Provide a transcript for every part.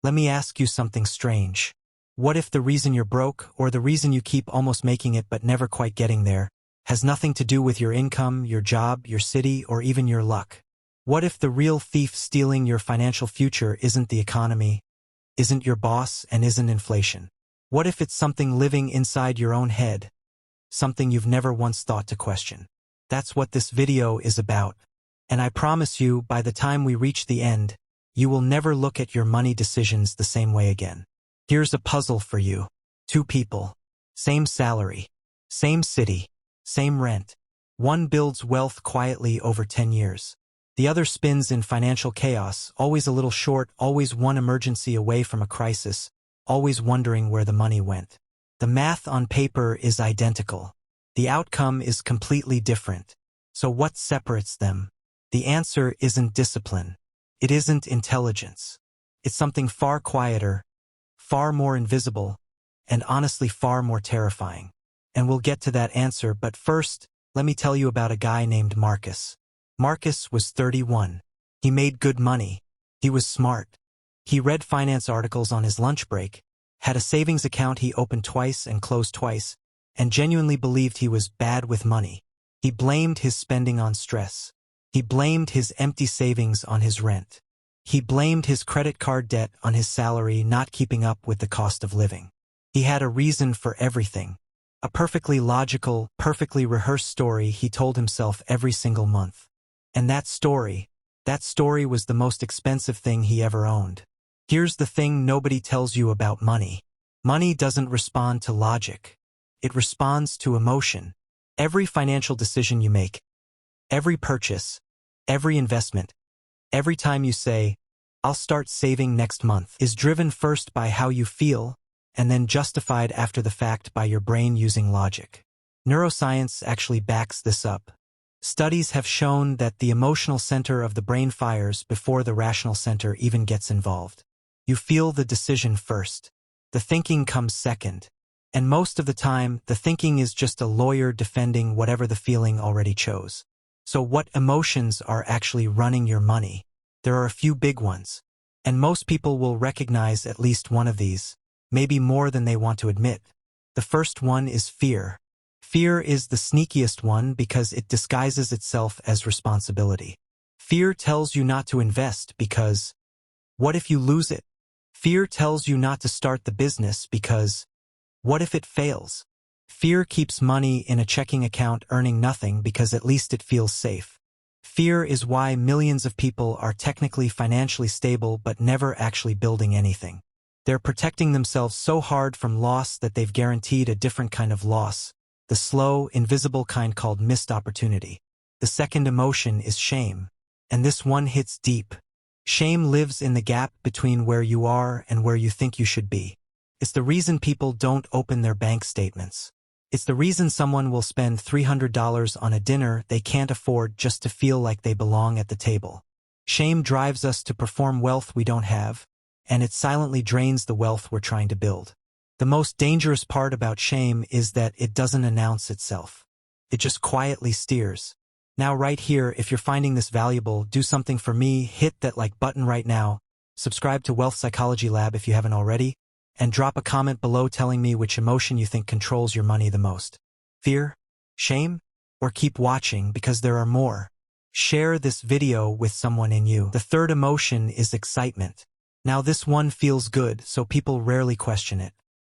Let me ask you something strange. What if the reason you're broke, or the reason you keep almost making it but never quite getting there, has nothing to do with your income, your job, your city, or even your luck? What if the real thief stealing your financial future isn't the economy, isn't your boss, and isn't inflation? What if it's something living inside your own head, something you've never once thought to question? That's what this video is about. And I promise you, by the time we reach the end, you will never look at your money decisions the same way again. Here's a puzzle for you. 2 people. Same salary. Same city. Same rent. One builds wealth quietly over 10 years. The other spins in financial chaos, always a little short, always one emergency away from a crisis, always wondering where the money went. The math on paper is identical. The outcome is completely different. So what separates them? The answer isn't discipline. It isn't intelligence. It's something far quieter, far more invisible, and honestly far more terrifying. And we'll get to that answer, but first, let me tell you about a guy named Marcus. Marcus was 31. He made good money. He was smart. He read finance articles on his lunch break, had a savings account he opened twice and closed twice, and genuinely believed he was bad with money. He blamed his spending on stress. He blamed his empty savings on his rent. He blamed his credit card debt on his salary not keeping up with the cost of living. He had a reason for everything. A perfectly logical, perfectly rehearsed story he told himself every single month. And that story was the most expensive thing he ever owned. Here's the thing nobody tells you about money. Money doesn't respond to logic. It responds to emotion. Every financial decision you make, every purchase, every investment, every time you say, "I'll start saving next month," is driven first by how you feel, and then justified after the fact by your brain using logic. Neuroscience actually backs this up. Studies have shown that the emotional center of the brain fires before the rational center even gets involved. You feel the decision first. The thinking comes second. And most of the time, the thinking is just a lawyer defending whatever the feeling already chose. So what emotions are actually running your money? There are a few big ones. And most people will recognize at least one of these, maybe more than they want to admit. The first one is fear. Fear is the sneakiest one because it disguises itself as responsibility. Fear tells you not to invest because, what if you lose it? Fear tells you not to start the business because, what if it fails? Fear keeps money in a checking account earning nothing because at least it feels safe. Fear is why millions of people are technically financially stable but never actually building anything. They're protecting themselves so hard from loss that they've guaranteed a different kind of loss, the slow, invisible kind called missed opportunity. The second emotion is shame. And this one hits deep. Shame lives in the gap between where you are and where you think you should be. It's the reason people don't open their bank statements. It's the reason someone will spend $300 on a dinner they can't afford just to feel like they belong at the table. Shame drives us to perform wealth we don't have, and it silently drains the wealth we're trying to build. The most dangerous part about shame is that it doesn't announce itself. It just quietly steers. Now right here, if you're finding this valuable, do something for me, hit that like button right now, subscribe to Wealth Psychology Lab if you haven't already, and drop a comment below telling me which emotion you think controls your money the most. Fear? Shame? Or keep watching because there are more. Share this video with someone in you. The third emotion is excitement. Now this one feels good, so people rarely question it.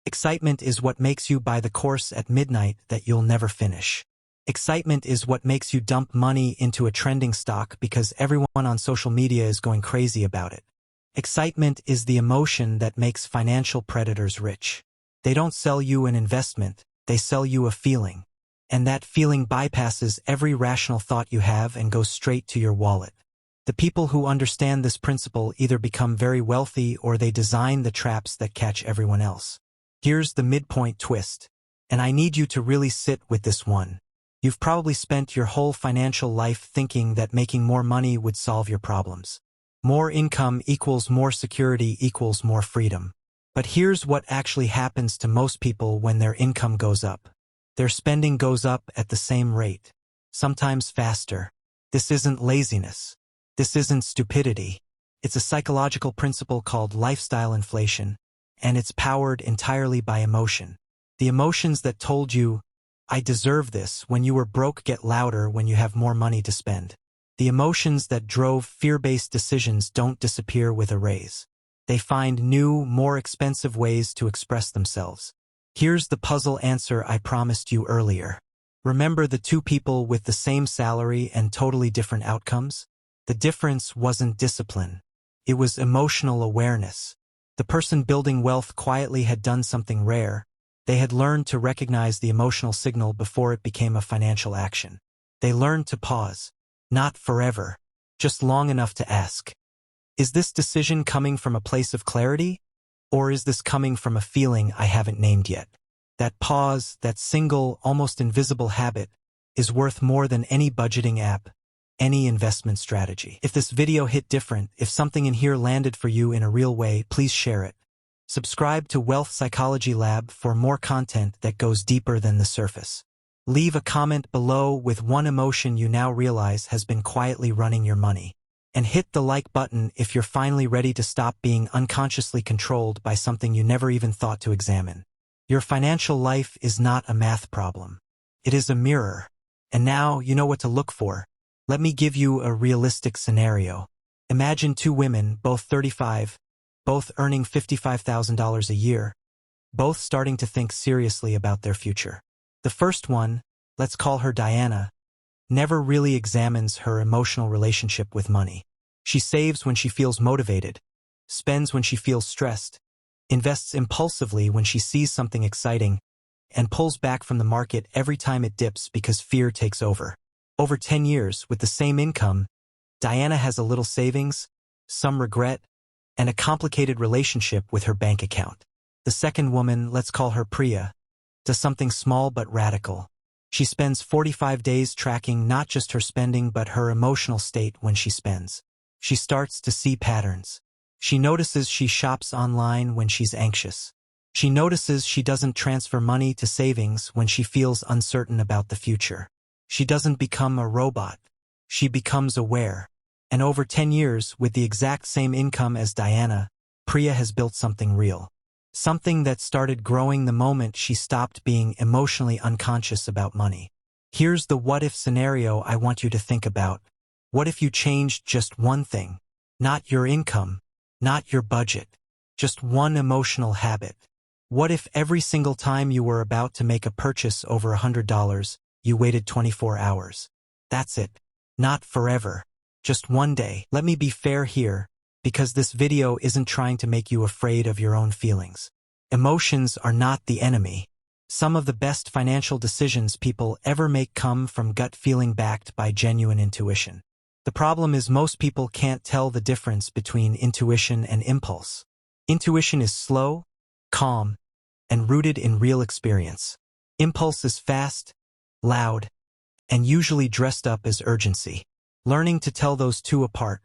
Excitement is what makes you buy the course at midnight that you'll never finish. Excitement is what makes you dump money into a trending stock because everyone on social media is going crazy about it. Excitement is the emotion that makes financial predators rich. They don't sell you an investment, they sell you a feeling. And that feeling bypasses every rational thought you have and goes straight to your wallet. The people who understand this principle either become very wealthy or they design the traps that catch everyone else. Here's the midpoint twist. And I need you to really sit with this one. You've probably spent your whole financial life thinking that making more money would solve your problems. More income equals more security equals more freedom. But here's what actually happens to most people when their income goes up. Their spending goes up at the same rate, sometimes faster. This isn't laziness. This isn't stupidity. It's a psychological principle called lifestyle inflation, and it's powered entirely by emotion. The emotions that told you, "I deserve this," when you were broke get louder when you have more money to spend. The emotions that drove fear-based decisions don't disappear with a raise. They find new, more expensive ways to express themselves. Here's the puzzle answer I promised you earlier. Remember the two people with the same salary and totally different outcomes? The difference wasn't discipline. It was emotional awareness. The person building wealth quietly had done something rare. They had learned to recognize the emotional signal before it became a financial action. They learned to pause. Not forever, just long enough to ask, is this decision coming from a place of clarity? Or is this coming from a feeling I haven't named yet? That pause, that single, almost invisible habit, is worth more than any budgeting app, any investment strategy. If this video hit different, if something in here landed for you in a real way, please share it. Subscribe to Wealth Psychology Lab for more content that goes deeper than the surface. Leave a comment below with one emotion you now realize has been quietly running your money. And hit the like button if you're finally ready to stop being unconsciously controlled by something you never even thought to examine. Your financial life is not a math problem. It is a mirror. And now you know what to look for. Let me give you a realistic scenario. Imagine two women, both 35, both earning $55,000 a year, both starting to think seriously about their future. The first one, let's call her Diana, never really examines her emotional relationship with money. She saves when she feels motivated, spends when she feels stressed, invests impulsively when she sees something exciting, and pulls back from the market every time it dips because fear takes over. Over 10 years, with the same income, Diana has a little savings, some regret, and a complicated relationship with her bank account. The second woman, let's call her Priya, does something small but radical. She spends 45 days tracking not just her spending but her emotional state when she spends. She starts to see patterns. She notices she shops online when she's anxious. She notices she doesn't transfer money to savings when she feels uncertain about the future. She doesn't become a robot. She becomes aware. And over 10 years, with the exact same income as Diana, Priya has built something real. Something that started growing the moment she stopped being emotionally unconscious about money. Here's the what-if scenario I want you to think about. What if you changed just one thing? Not your income, not your budget, just one emotional habit. What if every single time you were about to make a purchase over $100, you waited 24 hours? That's it. Not forever. Just one day. Let me be fair here, because this video isn't trying to make you afraid of your own feelings. Emotions are not the enemy. Some of the best financial decisions people ever make come from gut feeling backed by genuine intuition. The problem is most people can't tell the difference between intuition and impulse. Intuition is slow, calm, and rooted in real experience. Impulse is fast, loud, and usually dressed up as urgency. Learning to tell those two apart,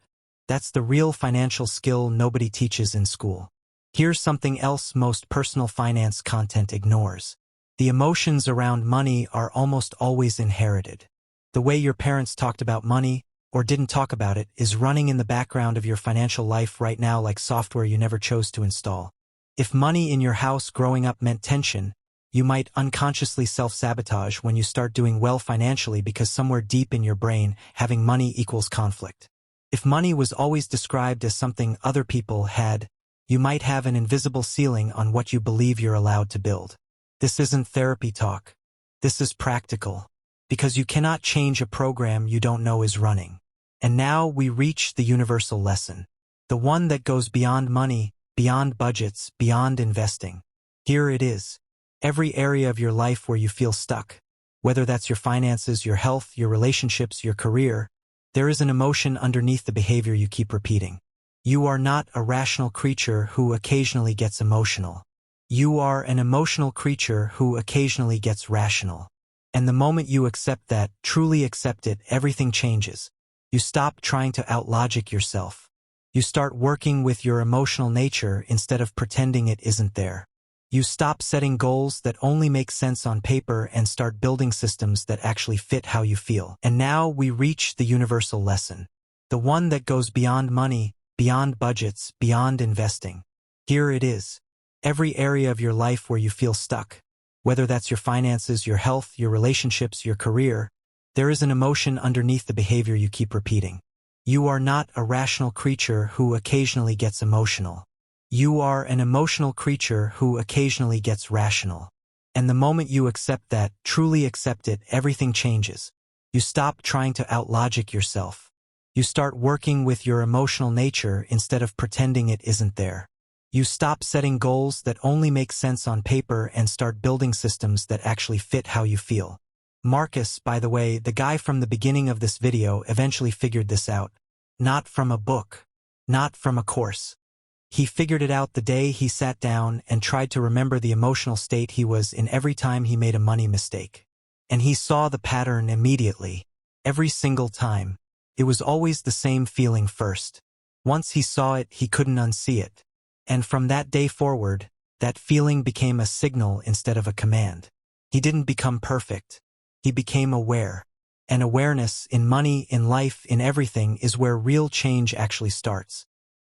that's the real financial skill nobody teaches in school. Here's something else most personal finance content ignores. The emotions around money are almost always inherited. The way your parents talked about money, or didn't talk about it, is running in the background of your financial life right now like software you never chose to install. If money in your house growing up meant tension, you might unconsciously self-sabotage when you start doing well financially because somewhere deep in your brain, having money equals conflict. If money was always described as something other people had, you might have an invisible ceiling on what you believe you're allowed to build. This isn't therapy talk. This is practical. Because you cannot change a program you don't know is running. And now we reach the universal lesson. The one that goes beyond money, beyond budgets, beyond investing. Here it is. Every area of your life where you feel stuck, whether that's your finances, your health, your relationships, your career, there is an emotion underneath the behavior you keep repeating. You are not a rational creature who occasionally gets emotional. You are an emotional creature who occasionally gets rational. And the moment you accept that, truly accept it, everything changes. You stop trying to outlogic yourself. You start working with your emotional nature instead of pretending it isn't there. You stop setting goals that only make sense on paper and start building systems that actually fit how you feel. And now we reach the universal lesson. The one that goes beyond money, beyond budgets, beyond investing. Here it is. Every area of your life where you feel stuck, whether that's your finances, your health, your relationships, your career, there is an emotion underneath the behavior you keep repeating. You are not a rational creature who occasionally gets emotional. You are an emotional creature who occasionally gets rational. And the moment you accept that, truly accept it, everything changes. You stop trying to outlogic yourself. You start working with your emotional nature instead of pretending it isn't there. You stop setting goals that only make sense on paper and start building systems that actually fit how you feel. Marcus, by the way, the guy from the beginning of this video, eventually figured this out. Not from a book. Not from a course. He figured it out the day he sat down and tried to remember the emotional state he was in every time he made a money mistake. And he saw the pattern immediately. Every single time. It was always the same feeling first. Once he saw it, he couldn't unsee it. And from that day forward, that feeling became a signal instead of a command. He didn't become perfect. He became aware. And awareness, in money, in life, in everything, is where real change actually starts.